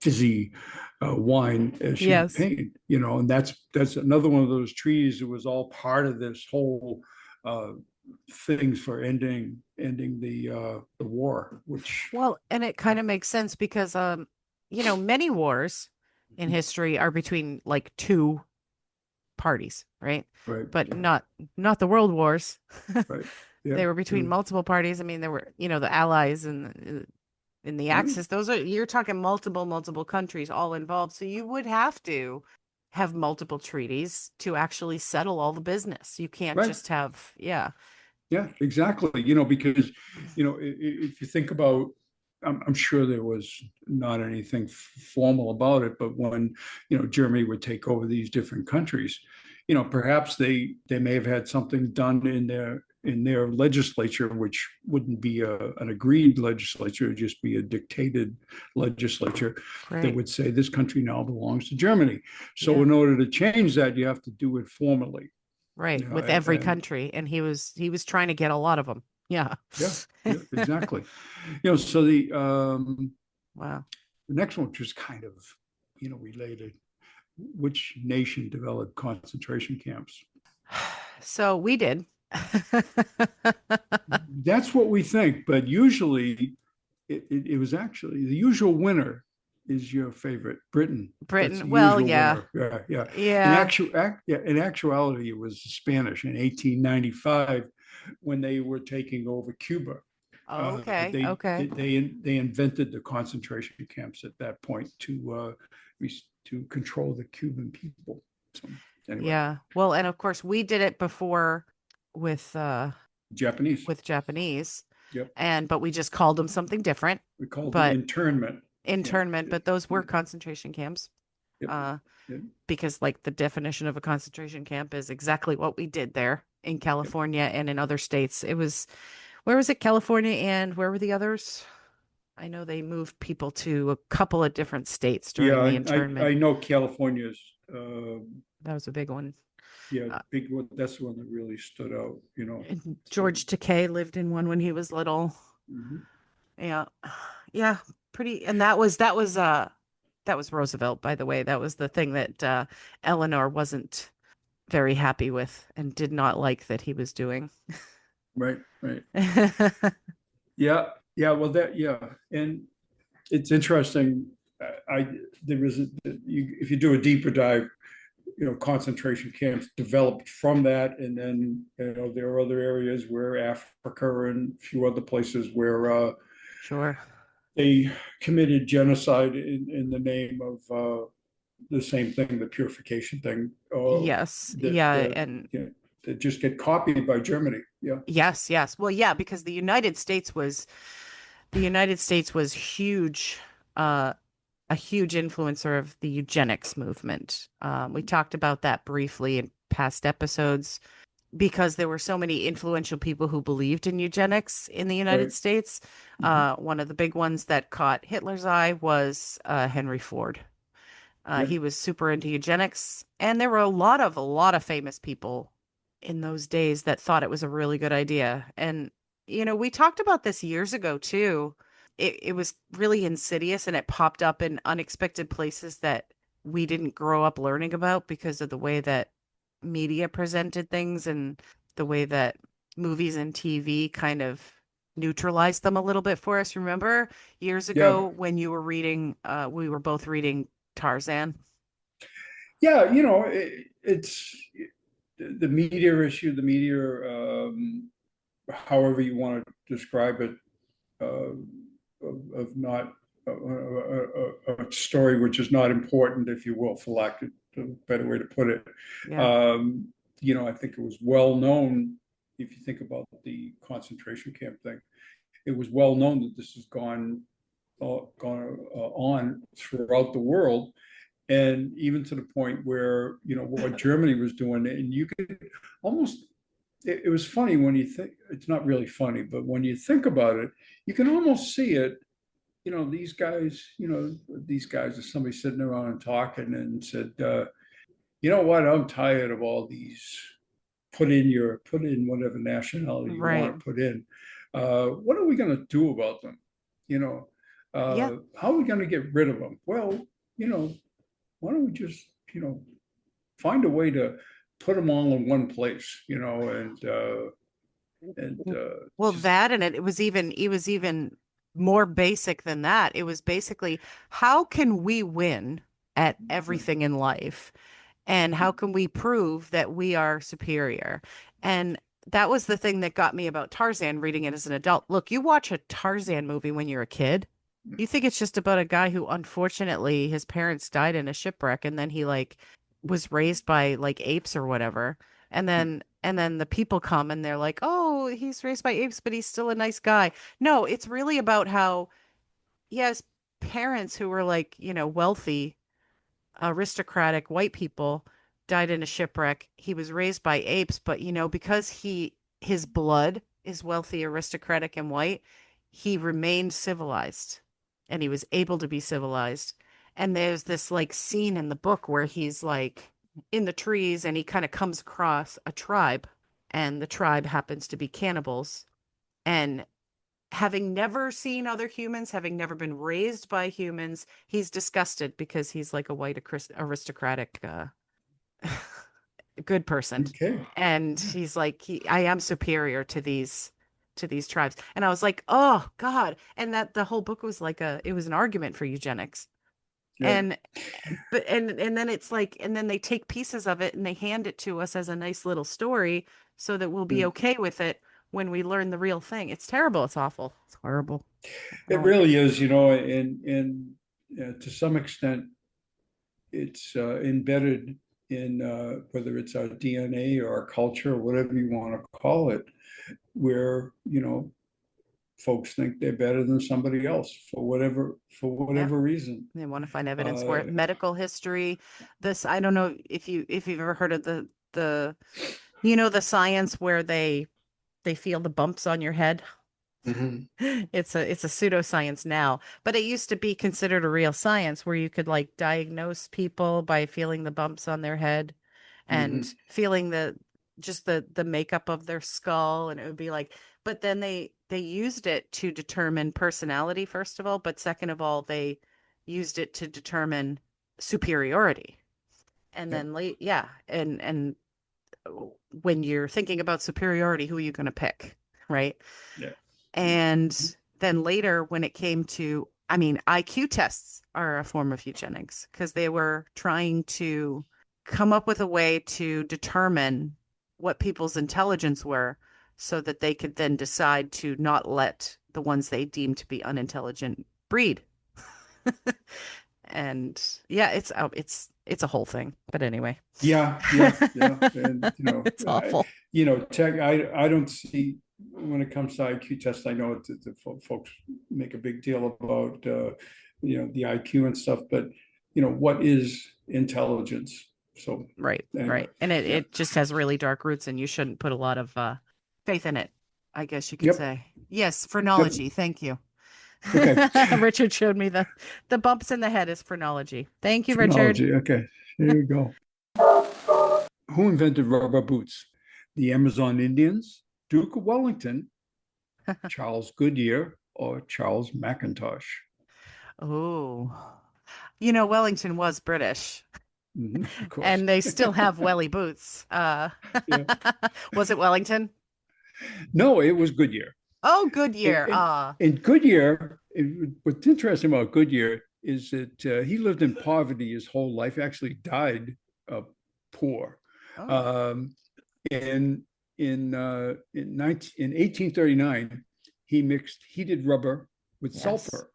S1: fizzy wine as
S3: Yes.
S1: champagne. And that's another one of those treaties that was all part of this whole things for ending the war, which
S3: Well, and it kind of makes sense because many wars in history are between like two parties, right?
S1: right,
S3: But not the world wars.
S1: right, yeah,
S3: They were between multiple parties. I mean, there were, the Allies and in the
S1: right,
S3: Axis. You're talking multiple countries all involved. So you would have to have multiple treaties to actually settle all the business. You can't
S1: right.
S3: just have, yeah.
S1: Yeah, exactly. Because if you think about, I'm sure there was not anything formal about it, but when Germany would take over these different countries, perhaps they may have had something done in their legislature, which wouldn't be an agreed legislature, it'd just be a dictated legislature that
S3: Right.
S1: would say this country now belongs to Germany. So
S3: Yeah.
S1: in order to change that, you have to do it formally.
S3: Right. With every
S1: And
S3: country. And he was trying to get a lot of them. Yeah.
S1: yeah, yeah, exactly. So
S3: Wow.
S1: the next one, which is kind of, related, which nation developed concentration camps?
S3: So we did.
S1: That's what we think, but usually it was actually the usual winner is your favorite, Britain. That's the
S3: Britain. Well,
S1: usual
S3: yeah.
S1: winner. Yeah, yeah.
S3: Yeah.
S1: In actuality, it was the Spanish in 1895 when they were taking over Cuba.
S3: Okay.
S1: They,
S3: Okay.
S1: they invented the concentration camps at that point to control the Cuban people. So anyway,
S3: Yeah. Well, and of course we did it before with
S1: Japanese.
S3: Japanese,
S1: Yep,
S3: but we just called them something different.
S1: we called it
S3: But
S1: internment.
S3: internment,
S1: Yeah,
S3: but those were concentration camps.
S1: yep,
S3: Uh,
S1: yep.
S3: because like the definition of a concentration camp is exactly what we did there in
S1: Yep.
S3: California and in other states. Where was it? California, and where were the others? I know they moved people to a couple of different states during
S1: Yeah,
S3: the
S1: I
S3: internment.
S1: know California's.
S3: That was a big one.
S1: Yeah,
S3: Uh,
S1: big one. That's the one that really stood out.
S3: and
S1: So,
S3: George Takei lived in one when he was little.
S1: mhm.
S3: Yeah. Yeah, pretty. And that was Roosevelt, by the way. That was the thing that Eleanor wasn't very happy with and did not like that he was doing.
S1: Right, right. Yeah, yeah. Well, yeah, and it's interesting. I there was if you do a deeper dive, concentration camps developed from that, and then there are other areas where Africa and a few other places where
S3: Sure.
S1: they committed genocide in the name of the same thing, the purification thing,
S3: Yes.
S1: that
S3: Yeah. And
S1: that just get copied by Germany. Yeah,
S3: yes, yes. Well, yeah, because the United States was the United States was huge, uh, a huge influencer of the eugenics movement. We talked about that briefly in past episodes because there were so many influential people who believed in eugenics in the United
S1: Right.
S3: States.
S1: Mhm.
S3: One of the big ones that caught Hitler's eye was Henry Ford.
S1: Yep.
S3: He was super into eugenics, and there were a lot of famous people in those days that thought it was a really good idea. And we talked about this years ago too. It was really insidious, and it popped up in unexpected places that we didn't grow up learning about because of the way that media presented things and the way that movies and TV kind of neutralized them a little bit for us. Remember years
S1: Yeah.
S3: ago when you were reading, we were both reading Tarzan.
S1: Yeah. It's the media issue, the media, however you want to describe it, uh, of not a story which is not important, if you will, for lack of a better way to put it.
S3: Yeah.
S1: Um, I think it was well known, if you think about the concentration camp thing, it was well known that this has gone on throughout the world, and even to the point where what Germany was doing, and you could almost it was funny when you think it's not really funny, but when you think about it, you can almost see it. These guys, are somebody sitting around and talking and said, you know what, I'm tired of all these put in whatever nationality you
S3: Right.
S1: want to put in. What are we going to do about them? You know,
S3: Yeah.
S1: how are we going to get rid of them? Well, you know, why don't we just, find a way to put them all in one place, and
S3: Well,
S1: just
S3: that and it was even more basic than that. It was basically how can we win at everything in life? And how can we prove that we are superior? And that was the thing that got me about Tarzan reading it as an adult. Look, you watch a Tarzan movie when you're a kid, you think it's just about a guy who unfortunately his parents died in a shipwreck and then he like was raised by like apes or whatever. And then the people come and they're like, "Oh, he's raised by apes, but he's still a nice guy." No, it's really about how he has parents who were like, wealthy aristocratic white people died in a shipwreck. He was raised by apes, but because his blood is wealthy, aristocratic, and white, he remained civilized and he was able to be civilized. And there's this like scene in the book where he's like in the trees and he kind of comes across a tribe, and the tribe happens to be cannibals. And having never seen other humans, having never been raised by humans, he's disgusted because he's like a white aristocratic good person.
S1: okay.
S3: And he's like, I am superior to these tribes. And I was like, oh God. And that the whole book was like it was an argument for eugenics.
S1: Yeah.
S3: And but and then it's like, and then they take pieces of it and they hand it to us as a nice little story so that we'll be
S1: Mm.
S3: okay with it when we learn the real thing. It's terrible. It's awful. It's horrible. I
S1: It
S3: don't.
S1: really is, and to some extent, it's embedded in whether it's our DNA or our culture or whatever you want to call it, where folks think they're better than somebody else for
S3: Yeah.
S1: whatever reason.
S3: They want to find evidence for
S1: Uh,
S3: it. Medical history. This, I don't know if you've ever heard of the the science where they feel the bumps on your head.
S1: mhm,
S3: It's a pseudoscience now, but it used to be considered a real science where you could like diagnose people by feeling the bumps on their head
S1: mhm,
S3: and feeling the makeup of their skull, and it would be like, but then they used it to determine personality first of all, but second of all they used it to determine superiority. And
S1: yep,
S3: then late, yeah, and when you're thinking about superiority, who are you going to pick, right?
S1: yeah,
S3: And then later, when it came to, I mean, IQ tests are a form of eugenics because they were trying to come up with a way to determine what people's intelligence were so that they could then decide to not let the ones they deemed to be unintelligent breed. And yeah, it's a whole thing. But anyway,
S1: yeah, yeah, yeah, and
S3: it's awful.
S1: tech. I don't see. when it comes to IQ tests, I know folks make a big deal about the IQ and stuff, but what is intelligence? So
S3: Right,
S1: anyway,
S3: right. And it,
S1: yeah,
S3: it just has really dark roots, and you shouldn't put a lot of faith in it, I guess you could
S1: yep,
S3: say. Yes,
S1: yep.
S3: phrenology. Thank you.
S1: Okay,
S3: Richard showed me the bumps in the head is phrenology. Thank you, Richard.
S1: phonology. Okay, there you go. Who invented rubber boots? The Amazon Indians, Duke of Wellington, Charles Goodyear, or Charles McIntosh?
S3: Oh, Wellington was British,
S1: Of course.
S3: and they still have welly boots.
S1: Yeah.
S3: Was it Wellington?
S1: No, it was Goodyear.
S3: Oh,
S1: And,
S3: Goodyear.
S1: and, and Goodyear, what's interesting about Goodyear is that he lived in poverty his whole life, actually died poor.
S3: Oh,
S1: Um, and in 1839, he mixed heated rubber with
S3: yes.
S1: sulfur,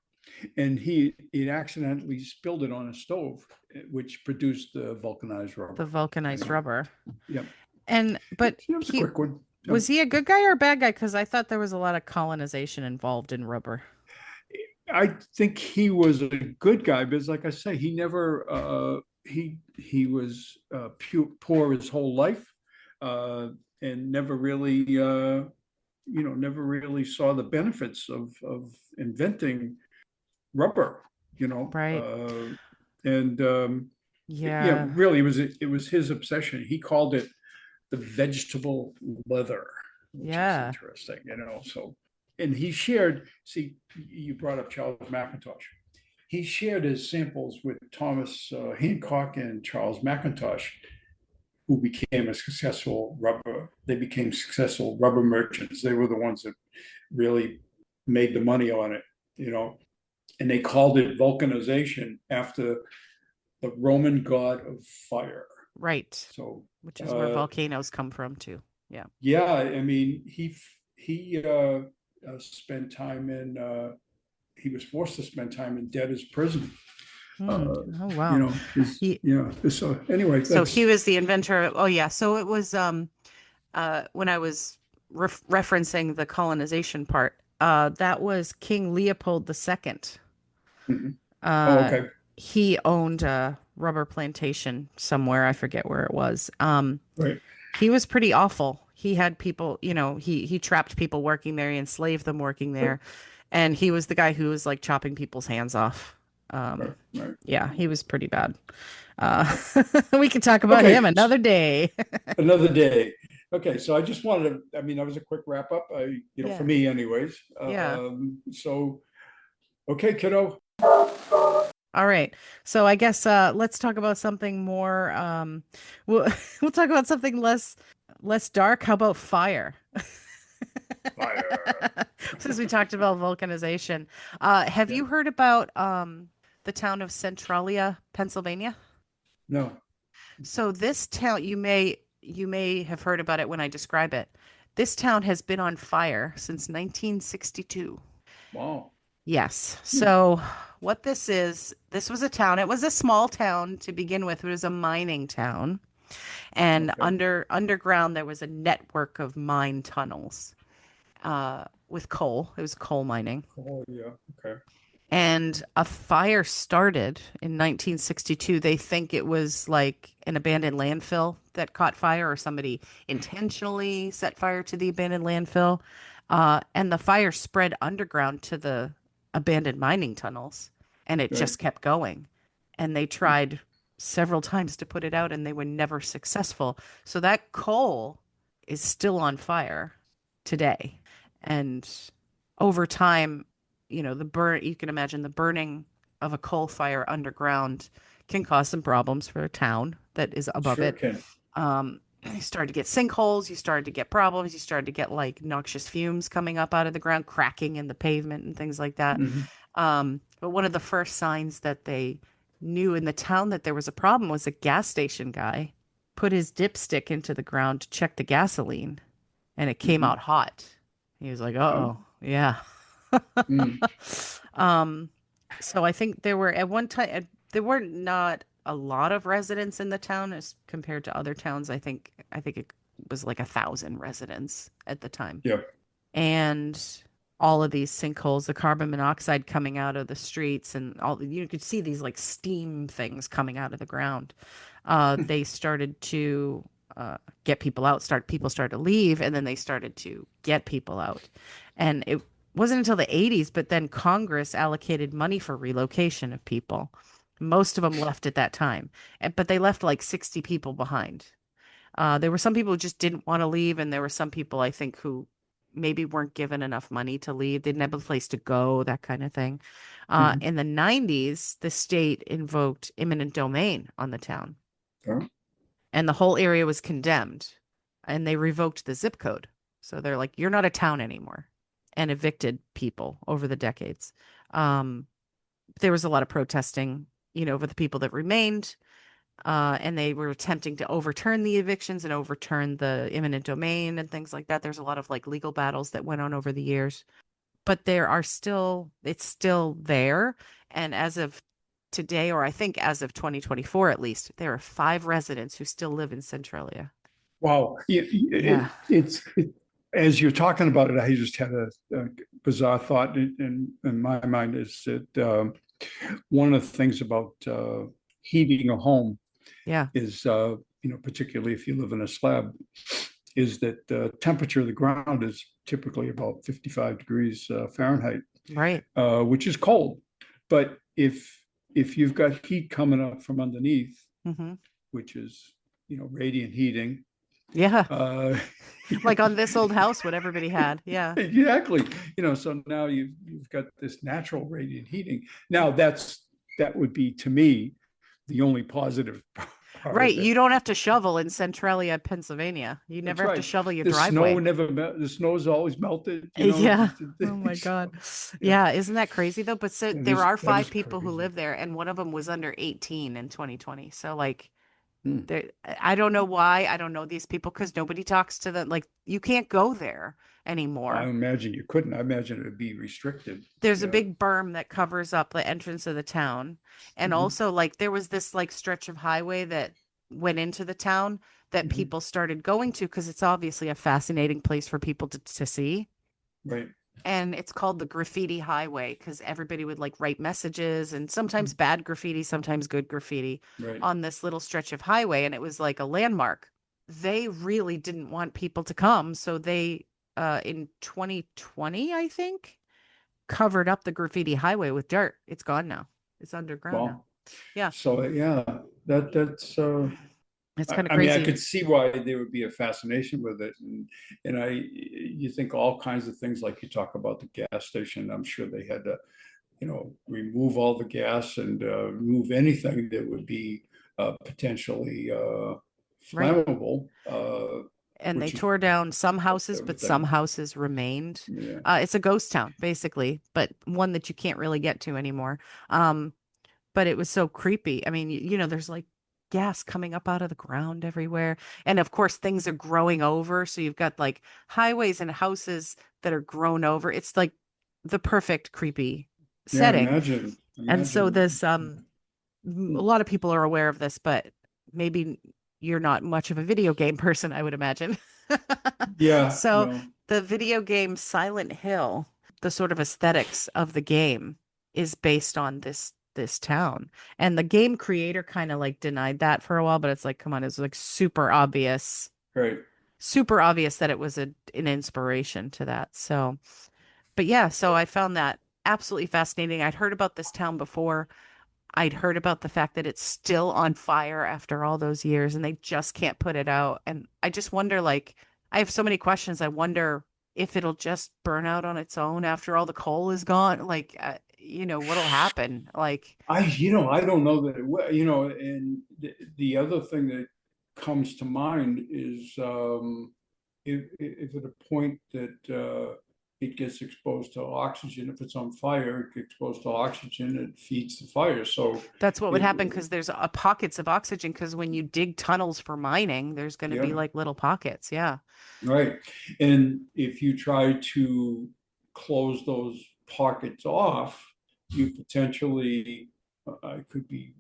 S1: and he accidentally spilled it on a stove, which produced the vulcanized
S3: The
S1: rubber.
S3: vulcanized
S1: Anyway,
S3: rubber.
S1: yeah,
S3: But
S1: it was a
S3: he
S1: quick one. Yeah.
S3: was he a good guy or a bad guy? Because I thought there was a lot of colonization involved in rubber.
S1: I think he was a good guy, because, like I say, he never he was poor his whole life, and never really never really saw the benefits of inventing rubber. You know,
S3: Right.
S1: and
S3: Yeah.
S1: really, it was his obsession. He called it the vegetable leather, which is
S3: Yeah.
S1: interesting. So, and he shared. See, you brought up Charles McIntosh. He shared his samples with Thomas Hancock and Charles McIntosh, who became a successful rubber. They became successful rubber merchants. They were the ones that really made the money on it. You know, and they called it vulcanization after the Roman god of fire.
S3: Right.
S1: So,
S3: Which is where volcanoes come from too. Yeah.
S1: yeah, I mean, he spent time in. He was forced to spend time in debtor's prison.
S3: Hmm.
S1: Uh,
S3: Oh wow. He
S1: so anyway,
S3: so he
S1: that's
S3: was the inventor. Oh yeah. So it was when I was referencing the colonization part, that was King Leopold II.
S1: mhm. Oh,
S3: Uh,
S1: okay,
S3: he owned a rubber plantation somewhere. I forget where it was.
S1: right,
S3: He was pretty awful. He had people, he trapped people working there. He enslaved them working there, and he was the guy who was like chopping people's hands off.
S1: right, right.
S3: Yeah, he was pretty bad. Uh, we could talk about him
S1: Okay,
S3: another day.
S1: another day. Okay, so I just wanted to. I mean, that was a quick wrap up. For
S3: Yeah,
S1: me, anyways.
S3: yeah.
S1: So, okay, kiddo.
S3: All right. So I guess let's talk about something more. We'll we'll talk about something less dark. How about fire?
S1: Fire.
S3: Since we talked about vulcanization, have
S1: Yeah.
S3: you heard about the town of Centralia, Pennsylvania?
S1: No.
S3: So this town, you may have heard about it when I describe it. This town has been on fire since 1962.
S1: Wow.
S3: Yes.
S1: Hmm.
S3: So what this was a town. It was a small town to begin with. It was a mining town. And
S1: Okay.
S3: underground there was a network of mine tunnels with coal. It was coal mining.
S1: Oh, yeah. Okay.
S3: And a fire started in 1962. They think it was like an abandoned landfill that caught fire, or somebody intentionally set fire to the abandoned landfill. And the fire spread underground to the abandoned mining tunnels, and it
S1: Right.
S3: just kept going. And they tried several times to put it out, and they were never successful. So that coal is still on fire today. And over time, you can imagine the burning of a coal fire underground can cause some problems for a town that is above
S1: Sure
S3: it.
S1: can.
S3: You started to get sinkholes, you started to get problems, you started to get like noxious fumes coming up out of the ground, cracking in the pavement and things like that.
S1: Hmm.
S3: But one of the first signs that they knew in the town that there was a problem was a gas station guy put his dipstick into the ground to check the gasoline, and it came out
S1: Hmm.
S3: hot. He was like,
S1: Oh.
S3: "Uh-oh, yeah."
S1: Mm.
S3: Um, so I think there were at one time there were not a lot of residents in the town as compared to other towns. I think it was like 1,000 residents at the time.
S1: Yeah.
S3: and all of these sinkholes, the carbon monoxide coming out of the streets, and all you could see these like steam things coming out of the ground. They started to get people out. People started to leave, and then they started to get people out. And it wasn't until the 80s, but then Congress allocated money for relocation of people. Most of them left at that time, but they left like 60 people behind. There were some people who just didn't want to leave, and there were some people I think who maybe weren't given enough money to leave. They didn't have a place to go, that kind of thing.
S1: Mhm.
S3: In the 90s, the state invoked eminent domain on the town,
S1: Oh,
S3: and the whole area was condemned, and they revoked the zip code. So they're like, you're not a town anymore, and evicted people over the decades. Um, there was a lot of protesting, over the people that remained. And they were attempting to overturn the evictions and overturn the eminent domain and things like that. There's a lot of like legal battles that went on over the years, but it's still there. And as of today, or I think as of 2024 at least, there are 5 residents who still live in Centralia.
S1: wow.
S3: Yeah.
S1: As you're talking about it, I just had a bizarre thought in my mind is that one of the things about heating a home
S3: Yeah.
S1: is, particularly if you live in a slab, is that the temperature of the ground is typically about 55 degrees Fahrenheit,
S3: Right.
S1: which is cold. But if you've got heat coming up from underneath,
S3: Hmm.
S1: which is, radiant heating,
S3: Yeah.
S1: uh,
S3: Like on this old house, what everybody had. Yeah.
S1: exactly, so now you've got this natural radiant heating. Now that would be to me the only positive part
S3: Right.
S1: of
S3: You
S1: it.
S3: don't have to shovel in Centralia, Pennsylvania. You
S1: That's
S3: never have to
S1: right.
S3: shovel your
S1: The snow
S3: driveway.
S1: never the snow's always melted,
S3: Yeah. Oh my God.
S1: so, yeah,
S3: Yeah. Isn't that crazy though? But so
S1: that
S3: there
S1: is
S3: are
S1: that
S3: five
S1: is
S3: people who
S1: crazy.
S3: live there, and one of them was under 18 in 2020. So like
S1: Hmm.
S3: there, I don't know why. I don't know these people because nobody talks to them. Like you can't go there
S1: I
S3: anymore.
S1: imagine you couldn't. I imagine it would be restricted.
S3: There's a
S1: Yeah.
S3: big berm that covers up the entrance of the town. And
S1: Mhm.
S3: also like there was this like stretch of highway that went into the town that
S1: Mhm.
S3: people started going to because it's obviously a fascinating place for people to see.
S1: Right.
S3: And it's called the graffiti highway because everybody would like write messages and sometimes bad graffiti, sometimes good graffiti
S1: Right.
S3: on this little stretch of highway. And it was like a landmark. They really didn't want people to come. So they, in 2020, I think, covered up the graffiti highway with dirt. It's gone now. It's underground now.
S1: Well,
S3: Yeah.
S1: so yeah, that's
S3: It's
S1: I,
S3: kind of
S1: I mean, I
S3: crazy.
S1: could see why there would be a fascination with it, and you think all kinds of things like you talk about the gas station. I'm sure they had to, remove all the gas and remove anything that would be potentially
S3: Right.
S1: flammable,
S3: And they
S1: which is
S3: tore down some houses, but some
S1: everything.
S3: houses remained.
S1: Yeah,
S3: It's a ghost town, basically, but one that you can't really get to anymore. Um, but it was so creepy. I mean, there's like gas coming up out of the ground everywhere. And of course, things are growing over. So you've got like highways and houses that are grown over. It's like the perfect creepy
S1: yeah.
S3: setting. And so
S1: Imagine.
S3: this, a lot of people are aware of this, but maybe you're not much of a video game person, I would imagine.
S1: Yeah,
S3: So
S1: no,
S3: the video game Silent Hill, the sort of aesthetics of the game is based on this town. And the game creator kind of like denied that for a while, but it's like, come on, it's like
S1: right.
S3: super obvious that it was an inspiration to that. So, but yeah, so I found that absolutely fascinating. I'd heard about this town before. I'd heard about the fact that it's still on fire after all those years and they just can't put it out. And I just wonder, like, I have so many questions. I wonder if it'll just burn out on its own after all the coal is gone. Like, what'll happen? Like,
S1: I don't know that it will, and the other thing that comes to mind is if at a point that it gets exposed to oxygen, if it's on fire, it gets exposed to oxygen, it feeds the fire. So
S3: that's what would
S1: it,
S3: happen because there's pockets of oxygen. Because when you dig tunnels for mining, there's going to be
S1: yeah,
S3: like little pockets. Yeah.
S1: right. And if you try to close those pockets off, you potentially, I could be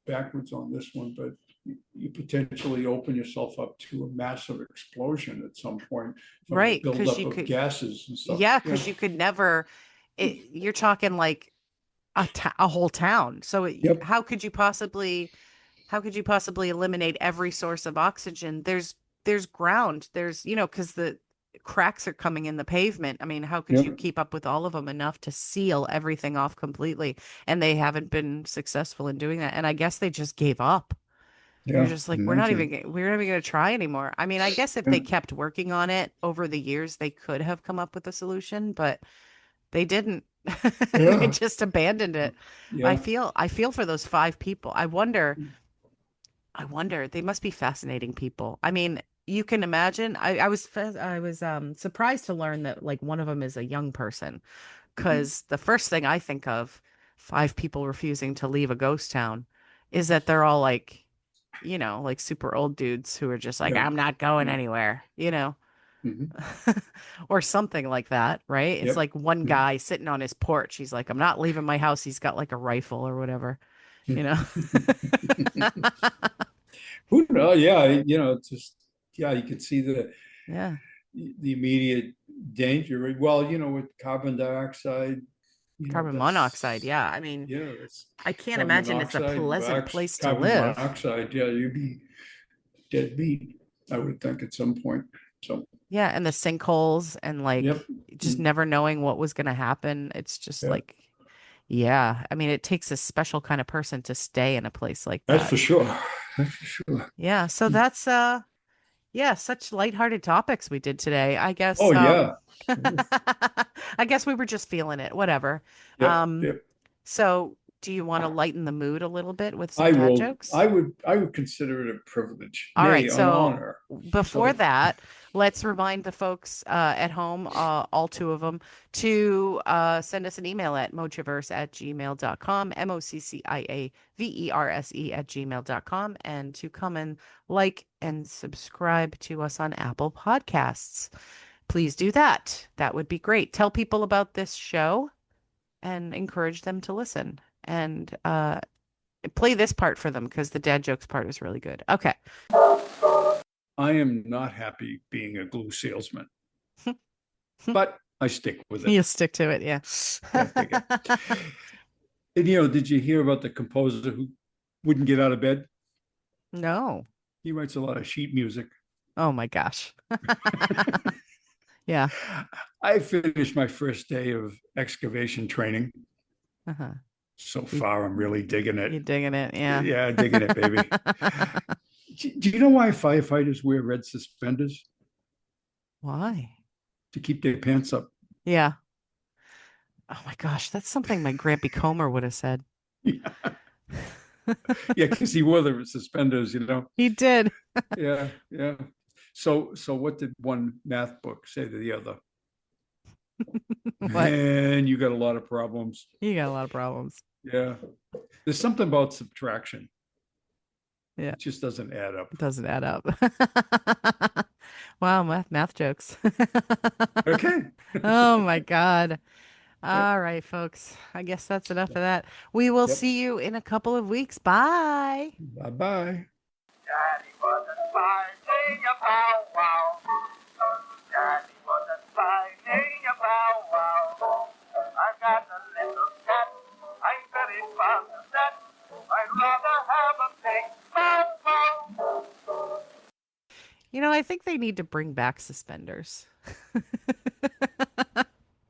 S1: backwards on this one, but you potentially open yourself up to a massive explosion at some point from the
S3: Right, because
S1: buildup
S3: you
S1: of
S3: could,
S1: gases and stuff.
S3: yeah,
S1: Yeah.
S3: because you could never, you're talking like a whole town. So
S1: Yep.
S3: how could you possibly eliminate every source of oxygen? There's ground. There's, because the cracks are coming in the pavement. I mean, how could you
S1: Yep.
S3: keep up with all of them enough to seal everything off completely? And they haven't been successful in doing that. And I guess they just gave up. They're
S1: Yeah.
S3: just like,
S1: Imagine.
S3: we're not even going to try anymore. I mean, I guess if
S1: Yeah.
S3: they kept working on it over the years, they could have come up with a solution, but they didn't. They
S1: Yeah.
S3: just abandoned it.
S1: Yeah.
S3: I feel for those five people. I wonder, they must be fascinating people. I mean, you can imagine. I was surprised to learn that like one of them is a young person,
S1: Mhm.
S3: because the first thing I think of, five people refusing to leave a ghost town, is that they're all like, like super old dudes who are just like,
S1: Yeah.
S3: I'm not going
S1: Yeah.
S3: anywhere.
S1: Mhm.
S3: Or something like that, right? It's
S1: Yep.
S3: like one
S1: Yep.
S3: guy sitting on his porch. He's like, I'm not leaving my house. He's got like a rifle or whatever, you know?
S1: Who knows? Yeah, it's just yeah, you could see
S3: Yeah.
S1: the immediate danger. Well, with carbon dioxide,
S3: Carbon monoxide.
S1: that's
S3: Yeah. I mean,
S1: that's
S3: I can't
S1: carbon
S3: imagine it's a
S1: monoxide,
S3: pleasant place to
S1: carbon
S3: live.
S1: monoxide. Yeah, you'd be dead meat, I would think at some point. So,
S3: Yeah. And the sinkholes and like
S1: yep.
S3: just never knowing what was going to happen. It's just
S1: Yeah,
S3: like, yeah. I mean, it takes a special kind of person to stay in a place like
S1: that's
S3: that.
S1: for sure. That's for sure.
S3: Yeah. So that's, yeah, such lighthearted topics we did today. I
S1: Oh
S3: guess
S1: yeah. Sure.
S3: I guess we were just feeling it, whatever.
S1: Yep.
S3: Um
S1: Yep.
S3: so do you want to lighten the mood a little bit with some
S1: I
S3: dad
S1: will.
S3: jokes?
S1: I would consider it a privilege,
S3: All right,
S1: nay, an
S3: so
S1: honor.
S3: before
S1: So,
S3: that, let's remind the folks at home, all two of them, to send us an email at mochiverse@gmail.com, MOCCIAVERSE@gmail.com, and to come and like and subscribe to us on Apple Podcasts. Please do that. That would be great. Tell people about this show and encourage them to listen. And play this part for them because the dad jokes part is really good. Okay.
S1: I am not happy being a glue salesman, but I stick with it.
S3: You'll stick to it, yeah.
S1: Can't take it. And did you hear about the composer who wouldn't get out of bed?
S3: No.
S1: He writes a lot of sheet music.
S3: Oh my gosh. Yeah.
S1: I finished my first day of excavation training.
S3: Uh-huh.
S1: So
S3: You,
S1: far, I'm really digging it.
S3: you digging it, yeah.
S1: Yeah, digging it, baby. Do you know why firefighters wear red suspenders?
S3: Why?
S1: To keep their pants up.
S3: Yeah. Oh my gosh, that's something my Grampy Comer would have said.
S1: Yeah, yeah, because he wore the suspenders.
S3: He did.
S1: Yeah, yeah. So what did one math book say to the other?
S3: What?
S1: Man, you got a lot of problems.
S3: You got a lot of problems.
S1: Yeah. There's something about subtraction.
S3: Yeah.
S1: It just doesn't add up.
S3: It doesn't add up. Wow, math jokes.
S1: Okay.
S3: Oh my God.
S1: Yep.
S3: All right, folks. I guess that's enough of that. We will
S1: Yep.
S3: see you in a couple of weeks. Bye.
S1: Bye-bye.
S2: Daddy wasn't finding a bow wow. Daddy wasn't finding a bow wow. I've got a little cat. I'm very fond of that. I'd rather have a big bow wow.
S3: I think they need to bring back suspenders.